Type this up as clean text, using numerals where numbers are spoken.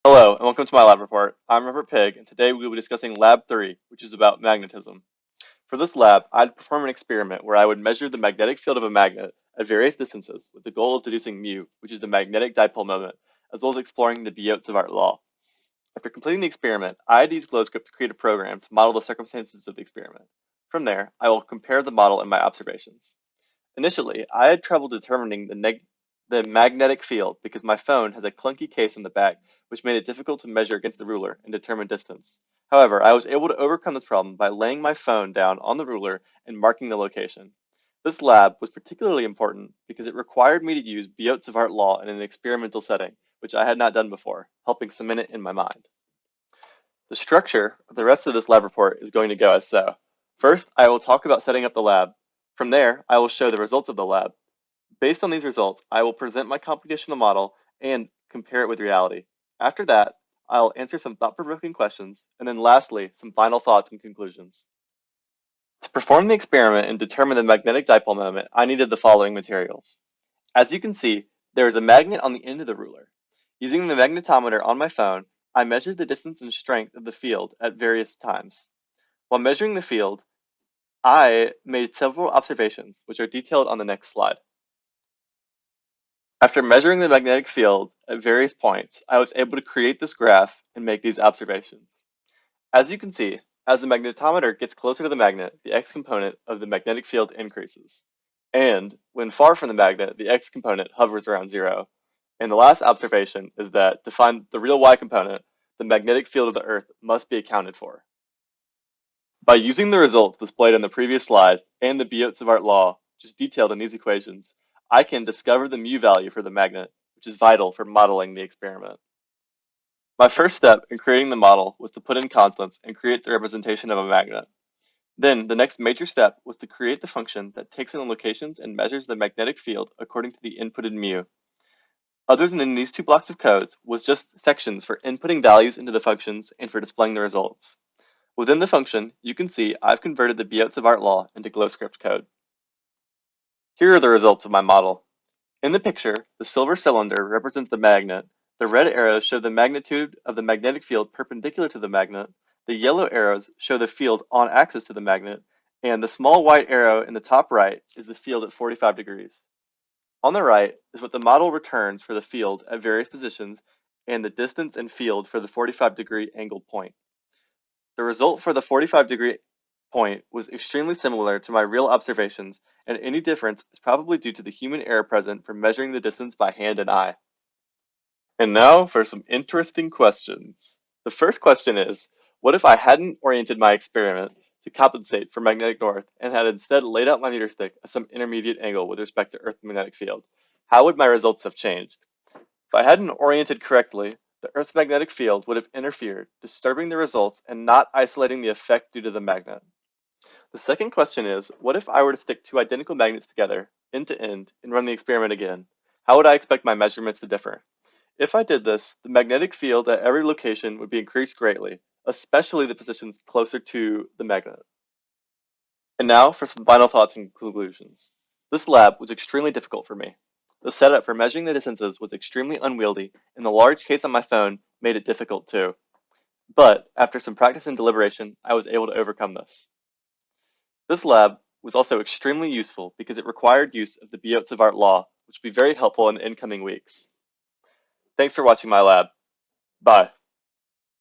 Hello, and welcome to my lab report. I'm Robert Pig, and today we will be discussing Lab 3, which is about magnetism. For this lab, I'd perform an experiment where I would measure the magnetic field of a magnet at various distances with the goal of deducing mu, which is the magnetic dipole moment, as well as exploring the Biot-Savart law. After completing the experiment, I'd use GlowScript to create a program to model the circumstances of the experiment. From there, I will compare the model and my observations. Initially, I had trouble determining the magnetic field because my phone has a clunky case on the back, which made it difficult to measure against the ruler and determine distance. However, I was able to overcome this problem by laying my phone down on the ruler and marking the location. This lab was particularly important because it required me to use Biot-Savart law in an experimental setting, which I had not done before, helping cement it in my mind. The structure of the rest of this lab report is going to go as so. First, I will talk about setting up the lab. From there, I will show the results of the lab. Based on these results, I will present my computational model and compare it with reality. After that, I'll answer some thought-provoking questions, and then lastly, some final thoughts and conclusions. To perform the experiment and determine the magnetic dipole moment, I needed the following materials. As you can see, there is a magnet on the end of the ruler. Using the magnetometer on my phone, I measured the distance and strength of the field at various times. While measuring the field, I made several observations, which are detailed on the next slide. After measuring the magnetic field at various points, I was able to create this graph and make these observations. As you can see, as the magnetometer gets closer to the magnet, the x component of the magnetic field increases. And when far from the magnet, the x component hovers around zero. And the last observation is that to find the real y component, the magnetic field of the Earth must be accounted for. By using the results displayed on the previous slide and the Biot-Savart law, which is detailed in these equations, I can discover the mu value for the magnet, which is vital for modeling the experiment. My first step in creating the model was to put in constants and create the representation of a magnet. Then, the next major step was to create the function that takes in the locations and measures the magnetic field according to the inputted mu. Other than these two blocks of code was just sections for inputting values into the functions and for displaying the results. Within the function, you can see I've converted the Biot-Savart law into GlowScript code. Here are the results of my model. In the picture, the silver cylinder represents the magnet, the red arrows show the magnitude of the magnetic field perpendicular to the magnet, the yellow arrows show the field on axis to the magnet, and the small white arrow in the top right is the field at 45 degrees. On the right is what the model returns for the field at various positions and the distance and field for the 45-degree angled point. The result for the 45-degree point was extremely similar to my real observations, and any difference is probably due to the human error present for measuring the distance by hand and eye. And now for some interesting questions. The first question is, what if I hadn't oriented my experiment to compensate for magnetic north and had instead laid out my meter stick at some intermediate angle with respect to Earth's magnetic field? How would my results have changed? If I hadn't oriented correctly, the Earth's magnetic field would have interfered, disturbing the results and not isolating the effect due to the magnet. The second question is, what if I were to stick two identical magnets together, end to end, and run the experiment again? How would I expect my measurements to differ? If I did this, the magnetic field at every location would be increased greatly, especially the positions closer to the magnet. And now for some final thoughts and conclusions. This lab was extremely difficult for me. The setup for measuring the distances was extremely unwieldy, and the large case on my phone made it difficult too. But after some practice and deliberation, I was able to overcome this. This lab was also extremely useful because it required use of the Biot-Savart law, which will be very helpful in the incoming weeks. Thanks for watching my lab. Bye.